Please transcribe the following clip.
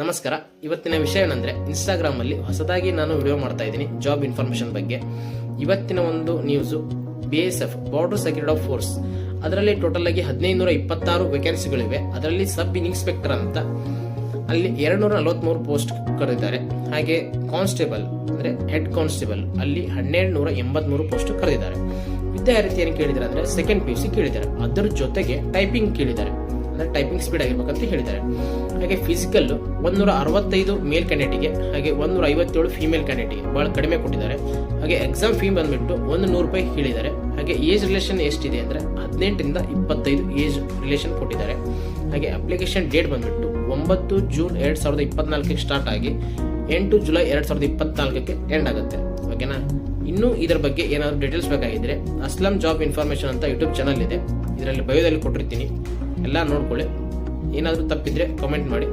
ನಮಸ್ಕಾರ. ಇವತ್ತಿನ ವಿಷಯ ಏನಂದ್ರೆ ಇನ್ಸ್ಟಾಗ್ರಾಮ್ ಅಲ್ಲಿ ಹೊಸದಾಗಿ ನಾನು ವಿಡಿಯೋ ಮಾಡ್ತಾ ಇದ್ದೀನಿ ಜಾಬ್ ಇನ್ಫಾರ್ಮೇಶನ್ ಬಗ್ಗೆ. ಇವತ್ತಿನ ಒಂದು news BSF border security force, ಅದರಲ್ಲಿ ಟೋಟಲ್ ಆಗಿ 1526 ವೇಕೆನ್ಸಿಗಳಿವೆ. ಅದರಲ್ಲಿ ಸಬ್ ಇನ್ಸ್ಪೆಕ್ಟರ್ ಅಂತ ಅಲ್ಲಿ 243 ಪೋಸ್ಟ್ ಕರೆದಿದ್ದಾರೆ. ಹಾಗೆ ಕಾನ್ಸ್ಟೇಬಲ್ ಅಂದ್ರೆ ಹೆಡ್ ಕಾನ್ಸ್ಟೇಬಲ್ ಅಲ್ಲಿ 1283 ಪೋಸ್ಟ್ ಕರೆದಿದ್ದಾರೆ. ವಿದ್ಯಾರ್ಥಿ ಏನು ಕೇಳಿದ್ದಾರೆ ಅಂದ್ರೆ ಸೆಕೆಂಡ್ PUC ಕೇಳಿದ್ದಾರೆ. ಅದರ ಜೊತೆಗೆ ಟೈಪಿಂಗ್ ಕೇಳಿದ್ದಾರೆ, ಅಂದ್ರೆ ಟೈಪಿಂಗ್ ಸ್ಪೀಡ್ ಆಗಿರ್ಬೇಕಂತ ಹೇಳಿದ್ದಾರೆ. ಹಾಗೆ ಫಿಸಿಕಲ್ 165 ಮೇಲ್ ಕ್ಯಾಂಡಿಡೇಟ್ಗೆ, ಹಾಗೆ 157 ಫಿಮೇಲ್ ಕ್ಯಾಂಡಿಡೇಟ್ಗೆ ಬಹಳ ಕಡಿಮೆ ಕೊಟ್ಟಿದ್ದಾರೆ. ಹಾಗೆ ಎಕ್ಸಾಮ್ ಫೀ ಬಂದ್ಬಿಟ್ಟು 100 ರೂಪಾಯಿ ಹೇಳಿದ್ದಾರೆ. ಹಾಗೆ ಏಜ್ ರಿಲೇಷನ್ ಎಷ್ಟಿದೆ ಅಂದ್ರೆ 18 ರಿಂದ 25 ಏಜ್ ರಿಲೇಷನ್ ಕೊಟ್ಟಿದ್ದಾರೆ. ಹಾಗೆ ಅಪ್ಲಿಕೇಶನ್ ಡೇಟ್ ಬಂದ್ಬಿಟ್ಟು 9 ಜೂನ್ 2024 ಸ್ಟಾರ್ಟ್ ಆಗಿ 8 ಜುಲೈ 2024 ಎಂಡ್ ಆಗುತ್ತೆ. ಓಕೆನಾ? ಇನ್ನು ಇದರ ಬಗ್ಗೆ ಏನಾದರೂ ಡೀಟೇಲ್ಸ್ ಬೇಕಾಗಿದ್ರೆ ಅಸ್ಲಂ ಜಾಬ್ ಇನ್ಫಾರ್ಮೇಶನ್ ಅಂತ ಯೂಟ್ಯೂಬ್ ಚಾನಲ್ ಇದೆ, ಇದರಲ್ಲಿ ಬಯೋದಲ್ಲಿ ಕೊಟ್ಟಿರ್ತೀನಿ, ಎಲ್ಲ ನೋಡ್ಕೊಳ್ಳಿ. ಏನಾದರೂ ತಪ್ಪಿದ್ರೆ ಕಮೆಂಟ್ ಮಾಡಿ.